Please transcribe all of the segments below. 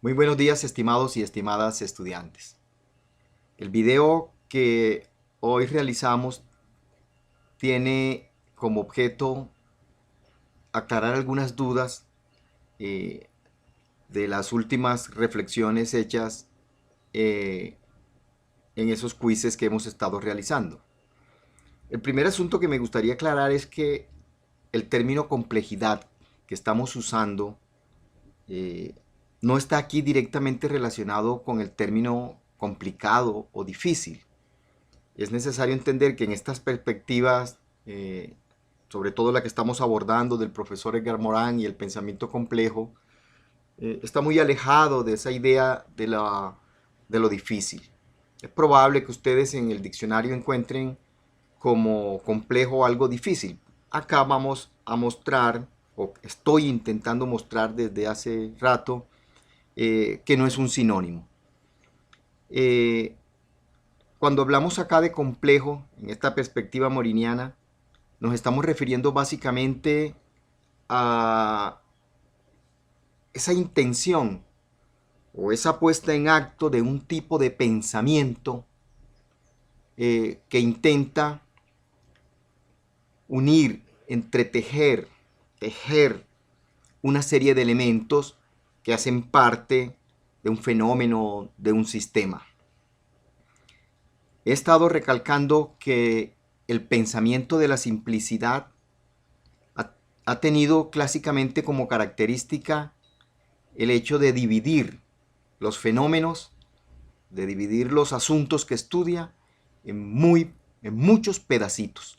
Muy buenos días, estimados y estimadas estudiantes. El video que hoy realizamos tiene como objeto aclarar algunas dudas eh, de las últimas reflexiones hechas eh, en esos quizzes que hemos estado realizando. El primer asunto que me gustaría aclarar es que el término complejidad que estamos usando eh, no está aquí directamente relacionado con el término complicado o difícil. Es necesario entender que en estas perspectivas, sobre todo la que estamos abordando del profesor Edgar Morin y el pensamiento complejo, está muy alejado de esa idea de lo difícil. Es probable que ustedes en el diccionario encuentren como complejo algo difícil. Acá vamos a mostrar, o estoy intentando mostrar desde hace rato, que no es un sinónimo. Eh, Cuando hablamos acá de complejo, en esta perspectiva moriniana, nos estamos refiriendo básicamente a esa intención o esa puesta en acto de un tipo de pensamiento que intenta unir, entretejer, tejer una serie de elementos que hacen parte de un fenómeno, de un sistema. He estado recalcando que el pensamiento de la simplicidad ha tenido clásicamente como característica el hecho de dividir los fenómenos, de dividir los asuntos que estudia en muchos pedacitos.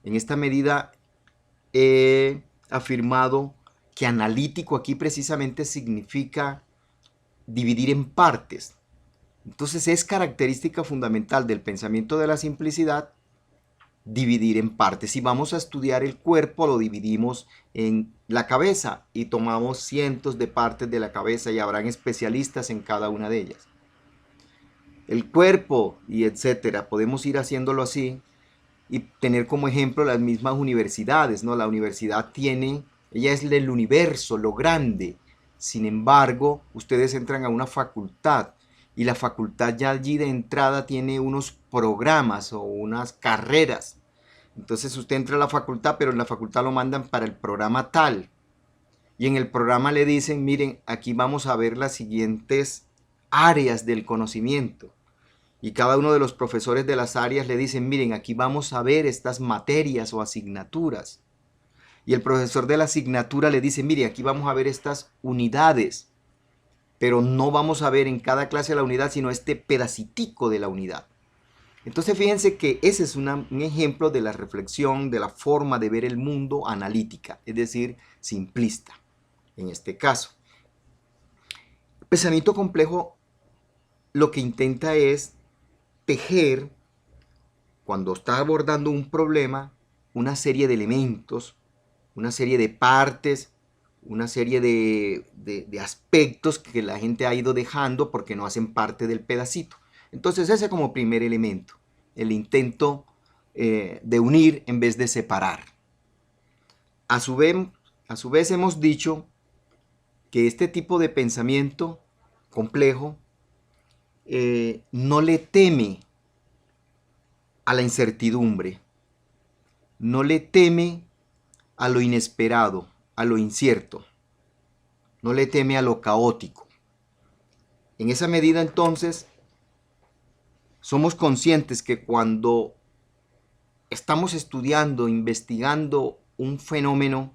En esta medida he afirmado que analítico aquí precisamente significa dividir en partes. Entonces es característica fundamental del pensamiento de la simplicidad dividir en partes. Si vamos a estudiar el cuerpo, lo dividimos en la cabeza y tomamos cientos de partes de la cabeza y habrán especialistas en cada una de ellas. El cuerpo y etcétera, podemos ir haciéndolo así y tener como ejemplo las mismas universidades, ¿no? La universidad tiene, ella es el universo, lo grande. Sin embargo, ustedes entran a una facultad y la facultad ya allí de entrada tiene unos programas o unas carreras. Entonces usted entra a la facultad, pero en la facultad lo mandan para el programa tal. Y en el programa le dicen, miren, aquí vamos a ver las siguientes áreas del conocimiento. Y cada uno de los profesores de las áreas le dicen, miren, aquí vamos a ver estas materias o asignaturas. Y el profesor de la asignatura le dice, mire, aquí vamos a ver estas unidades, pero no vamos a ver en cada clase la unidad, sino este pedacitico de la unidad. Entonces fíjense que ese es un ejemplo de la reflexión, de la forma de ver el mundo analítica, es decir, simplista, en este caso. El pensamiento complejo lo que intenta es tejer, cuando está abordando un problema, una serie de elementos, una serie de partes, una serie de aspectos que la gente ha ido dejando porque no hacen parte del pedacito. Entonces ese como primer elemento, el intento de unir en vez de separar. A su vez hemos dicho que este tipo de pensamiento complejo no le teme a la incertidumbre, no le teme a lo inesperado, a lo incierto, no le teme a lo caótico. En esa medida entonces somos conscientes que cuando estamos estudiando, investigando un fenómeno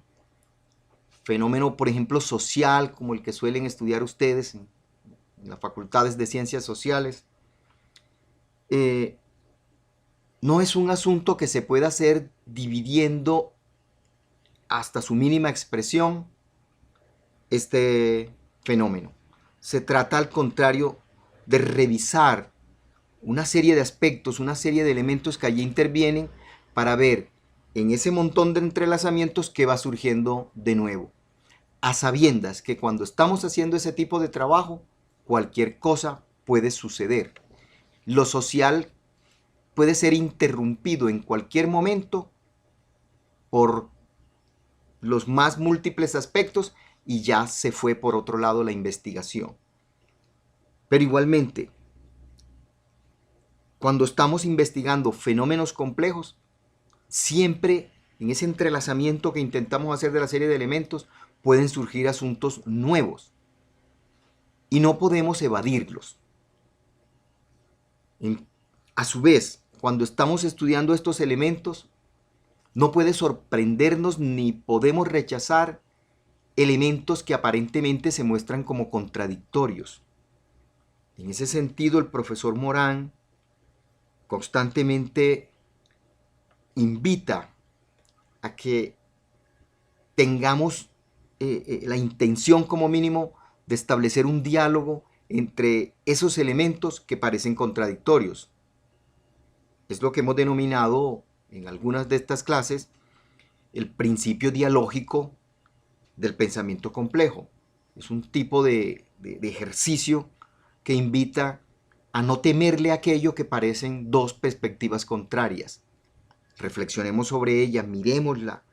por ejemplo social, como el que suelen estudiar ustedes en las facultades de ciencias sociales, eh, no es un asunto que se pueda hacer dividiendo hasta su mínima expresión este fenómeno. Se trata al contrario de revisar una serie de aspectos, una serie de elementos que allí intervienen para ver en ese montón de entrelazamientos que va surgiendo de nuevo. A sabiendas que cuando estamos haciendo ese tipo de trabajo, cualquier cosa puede suceder. Lo social puede ser interrumpido en cualquier momento por los más múltiples aspectos y ya se fue por otro lado la investigación. Pero igualmente, cuando estamos investigando fenómenos complejos, siempre en ese entrelazamiento que intentamos hacer de la serie de elementos, pueden surgir asuntos nuevos y no podemos evadirlos. A su vez, cuando estamos estudiando estos elementos, no puede sorprendernos ni podemos rechazar elementos que aparentemente se muestran como contradictorios. En ese sentido, el profesor Morán constantemente invita a que tengamos la intención como mínimo de establecer un diálogo entre esos elementos que parecen contradictorios. Es lo que hemos denominado en algunas de estas clases el principio dialógico del pensamiento complejo. Es un tipo de ejercicio que invita a no temerle a aquello que parecen dos perspectivas contrarias. Reflexionemos sobre ella, miremosla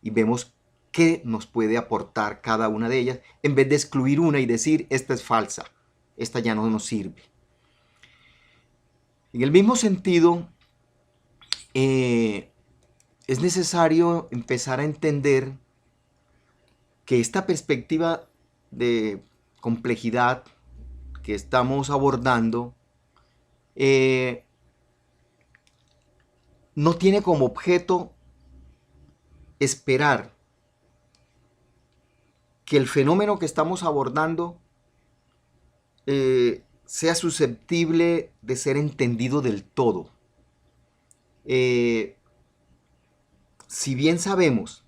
y vemos qué nos puede aportar cada una de ellas, en vez de excluir una y decir, esta es falsa, esta ya no nos sirve. En el mismo sentido, es necesario empezar a entender que esta perspectiva de complejidad que estamos abordando no tiene como objeto esperar que el fenómeno que estamos abordando sea susceptible de ser entendido del todo. Si bien sabemos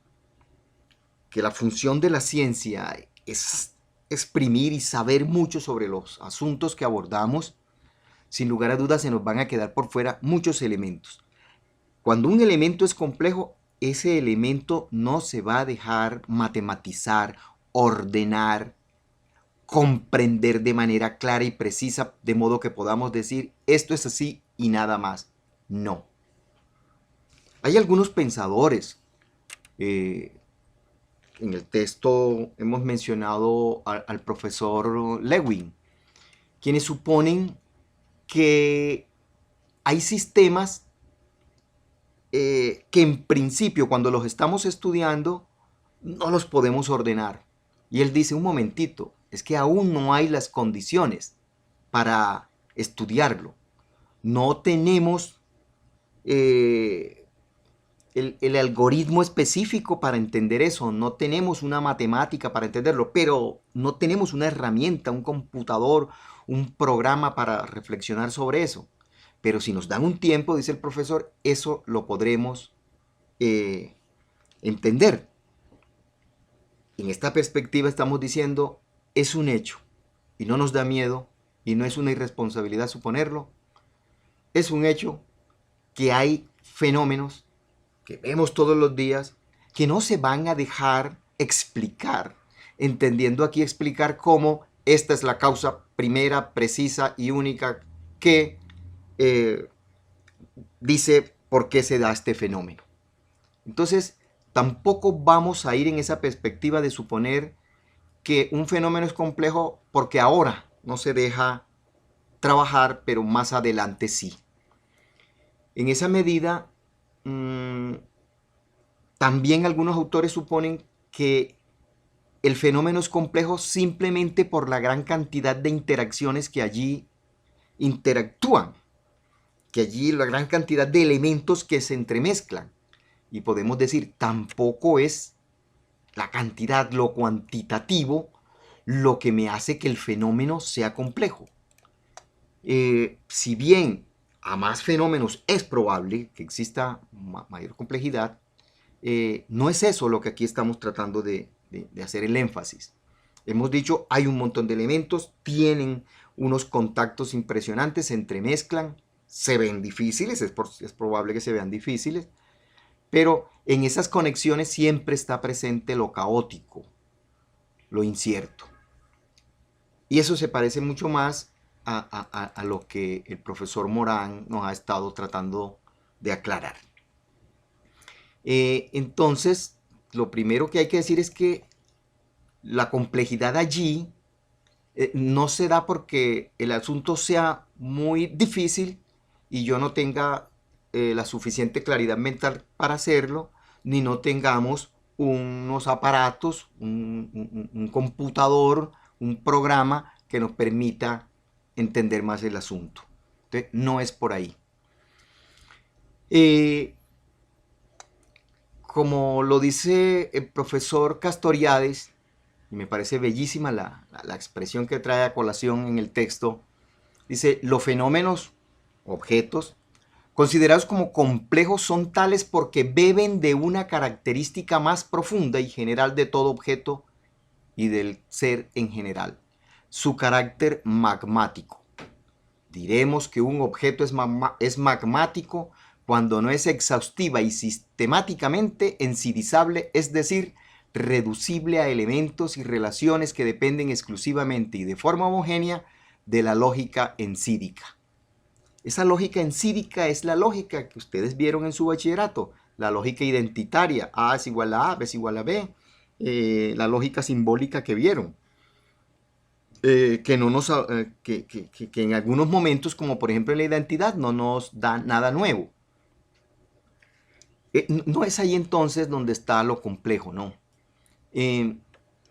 que la función de la ciencia es exprimir y saber mucho sobre los asuntos que abordamos, sin lugar a dudas se nos van a quedar por fuera muchos elementos. Cuando un elemento es complejo, ese elemento no se va a dejar matematizar, ordenar, comprender de manera clara y precisa, de modo que podamos decir, esto es así y nada más. No. Hay algunos pensadores, en el texto hemos mencionado al profesor Lewin, quienes suponen que hay sistemas que en principio cuando los estamos estudiando no los podemos ordenar. Y él dice, un momentito, es que aún no hay las condiciones para estudiarlo. No tenemos el algoritmo específico para entender eso, no tenemos una matemática para entenderlo, pero no tenemos una herramienta, un computador, un programa para reflexionar sobre eso. Pero si nos dan un tiempo, dice el profesor, eso lo podremos entender. En esta perspectiva estamos diciendo, es un hecho, y no nos da miedo, y no es una irresponsabilidad suponerlo, es un hecho que hay fenómenos que vemos todos los días que no se van a dejar explicar, entendiendo aquí explicar cómo esta es la causa primera, precisa y única que dice por qué se da este fenómeno. Entonces, tampoco vamos a ir en esa perspectiva de suponer que un fenómeno es complejo porque ahora no se deja trabajar, pero más adelante sí. En esa medida, también algunos autores suponen que el fenómeno es complejo simplemente por la gran cantidad de interacciones que allí interactúan, que allí la gran cantidad de elementos que se entremezclan. Y podemos decir, tampoco es la cantidad, lo cuantitativo, lo que me hace que el fenómeno sea complejo. Si bien a más fenómenos es probable que exista mayor complejidad, no es eso lo que aquí estamos tratando de hacer el énfasis. Hemos dicho, hay un montón de elementos, tienen unos contactos impresionantes, se entremezclan, se ven difíciles, es probable que se vean difíciles, pero en esas conexiones siempre está presente lo caótico, lo incierto. Y eso se parece mucho más a lo que el profesor Morán nos ha estado tratando de aclarar. Entonces, lo primero que hay que decir es que la complejidad allí No se da porque el asunto sea muy difícil y yo no tenga la suficiente claridad mental para hacerlo, ni no tengamos unos aparatos, un computador, un programa que nos permita entender más el asunto. Entonces, no es por ahí. Como lo dice el profesor Castoriadis, y me parece bellísima la expresión que trae a colación en el texto, dice, los fenómenos, objetos, considerados como complejos son tales porque beben de una característica más profunda y general de todo objeto y del ser en general, su carácter magmático. Diremos que un objeto es magmático cuando no es exhaustiva y sistemáticamente ensidizable, es decir, reducible a elementos y relaciones que dependen exclusivamente y de forma homogénea de la lógica ensídica. Esa lógica ensídica es la lógica que ustedes vieron en su bachillerato, la lógica identitaria, A es igual a A, B es igual a B, la lógica simbólica que vieron. Que en algunos momentos, como por ejemplo en la identidad, no nos da nada nuevo. No es ahí entonces donde está lo complejo, no.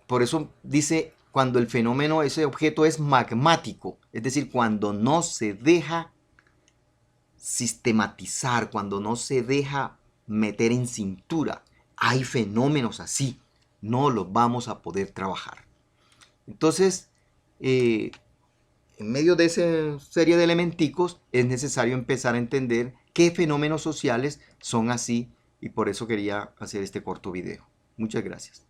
Por eso dice, cuando el fenómeno, ese objeto es magmático, es decir, cuando no se deja sistematizar, cuando no se deja meter en cintura. Hay fenómenos así, no los vamos a poder trabajar. Entonces, en medio de esa serie de elementicos es necesario empezar a entender qué fenómenos sociales son así, y por eso quería hacer este corto video. Muchas gracias.